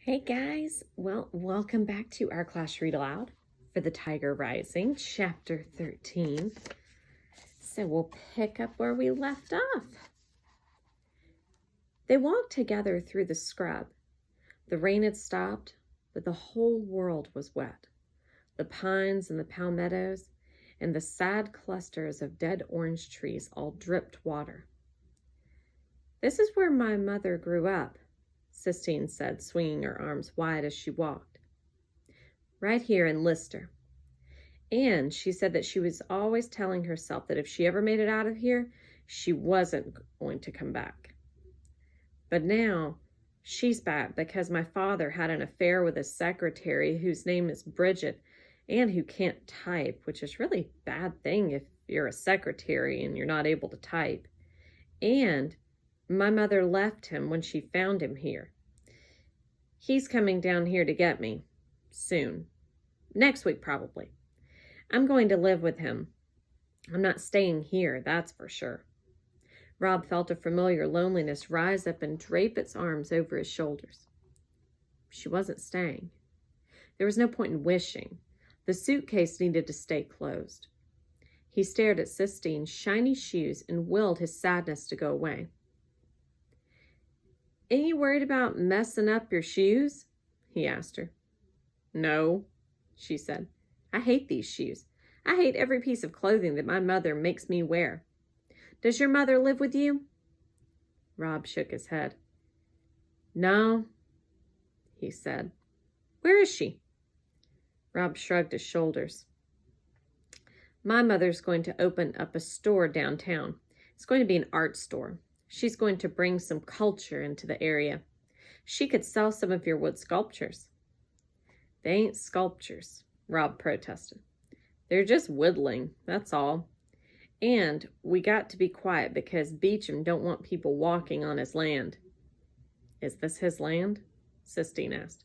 Hey guys, well, welcome back to our class read aloud for The Tiger Rising, chapter 13. So we'll pick up where we left off. They walked together through the scrub. The rain had stopped, but the whole world was wet. The pines and the palmettos and the sad clusters of dead orange trees all dripped water. "This is where my mother grew up," Sistine said, swinging her arms wide as she walked. "Right here in Lister. And she said that she was always telling herself that if she ever made it out of here, she wasn't going to come back. But now she's back because my father had an affair with a secretary whose name is Bridget and who can't type, which is really a bad thing if you're a secretary and you're not able to type. And my mother left him when she found him here. He's coming down here to get me. Soon. Next week, probably. I'm going to live with him. I'm not staying here, that's for sure." Rob felt a familiar loneliness rise up and drape its arms over his shoulders. She wasn't staying. There was no point in wishing. The suitcase needed to stay closed. He stared at Sistine's shiny shoes and willed his sadness to go away. "Ain't you worried about messing up your shoes?" he asked her. "No," she said. "I hate these shoes. I hate every piece of clothing that my mother makes me wear. Does your mother live with you?" Rob shook his head. "No," he said. "Where is she?" Rob shrugged his shoulders. "My mother's going to open up a store downtown. It's going to be an art store. She's going to bring some culture into the area. She could sell some of your wood sculptures." "They ain't sculptures," Rob protested. "They're just whittling, that's all. And we got to be quiet because Beecham don't want people walking on his land." "Is this his land?" Sistine asked.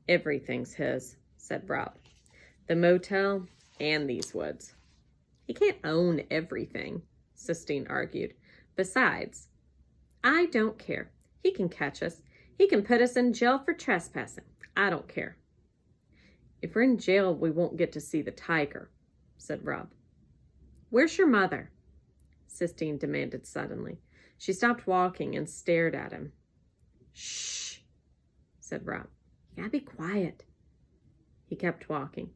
"Everything's his," said Rob. "The motel and these woods." "He can't own everything," Sistine argued. "Besides, I don't care. He can catch us. He can put us in jail for trespassing. I don't care." "If we're in jail, we won't get to see the tiger," said Rob. "Where's your mother?" Sistine demanded suddenly. She stopped walking and stared at him. "Shh," said Rob. "You gotta be quiet." He kept walking.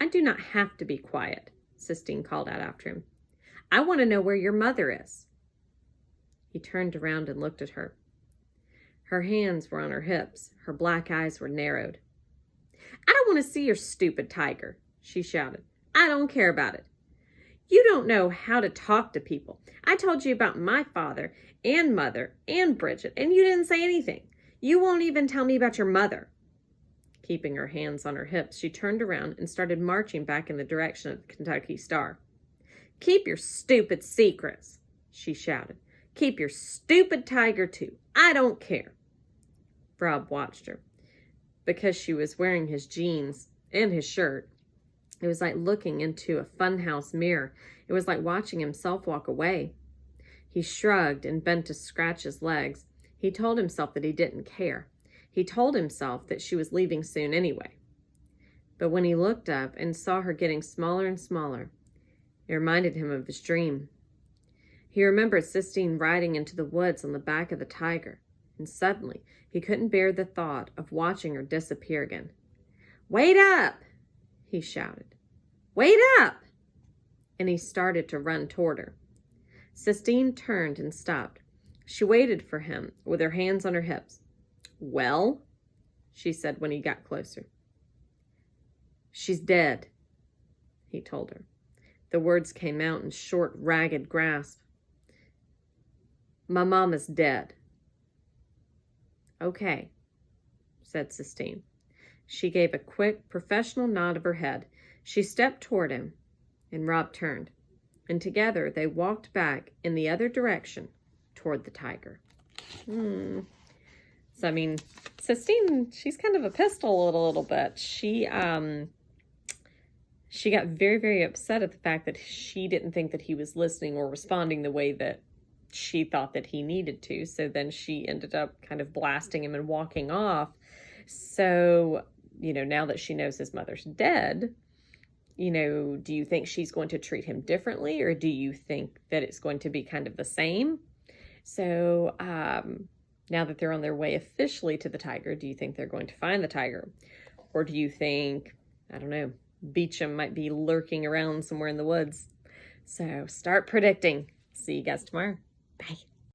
"I do not have to be quiet," Sistine called out after him. "I want to know where your mother is." He turned around and looked at her. Her hands were on her hips. Her black eyes were narrowed. "I don't want to see your stupid tiger," she shouted. "I don't care about it. You don't know how to talk to people. I told you about my father and mother and Bridget, and you didn't say anything. You won't even tell me about your mother." Keeping her hands on her hips, she turned around and started marching back in the direction of the Kentucky Star. "Keep your stupid secrets," she shouted. "Keep your stupid tiger too. I don't care." Rob watched her. Because she was wearing his jeans and his shirt, it was like looking into a funhouse mirror. It was like watching himself walk away. He shrugged and bent to scratch his legs. He told himself that he didn't care. He told himself that she was leaving soon anyway. But when he looked up and saw her getting smaller and smaller, it reminded him of his dream. He remembered Sistine riding into the woods on the back of the tiger, and suddenly he couldn't bear the thought of watching her disappear again. "Wait up!" he shouted. "Wait up!" And he started to run toward her. Sistine turned and stopped. She waited for him with her hands on her hips. "Well?" she said when he got closer. "She's dead," he told her. The words came out in short, ragged grasp. "My mama's dead." "Okay," said Sistine. She gave a quick, professional nod of her head. She stepped toward him, and Rob turned. And together they walked back in the other direction toward the tiger. So, I mean, Sistine, she's kind of a pistol a little bit. She got very, very upset at the fact that she didn't think that he was listening or responding the way that she thought that he needed to. So then she ended up kind of blasting him and walking off. So, now that she knows his mother's dead, do you think she's going to treat him differently, or do you think that it's going to be kind of the same? So, now that they're on their way officially to the tiger, do you think they're going to find the tiger? Or do you think, I don't know, Beecham might be lurking around somewhere in the woods? So start predicting. See you guys tomorrow. Bye.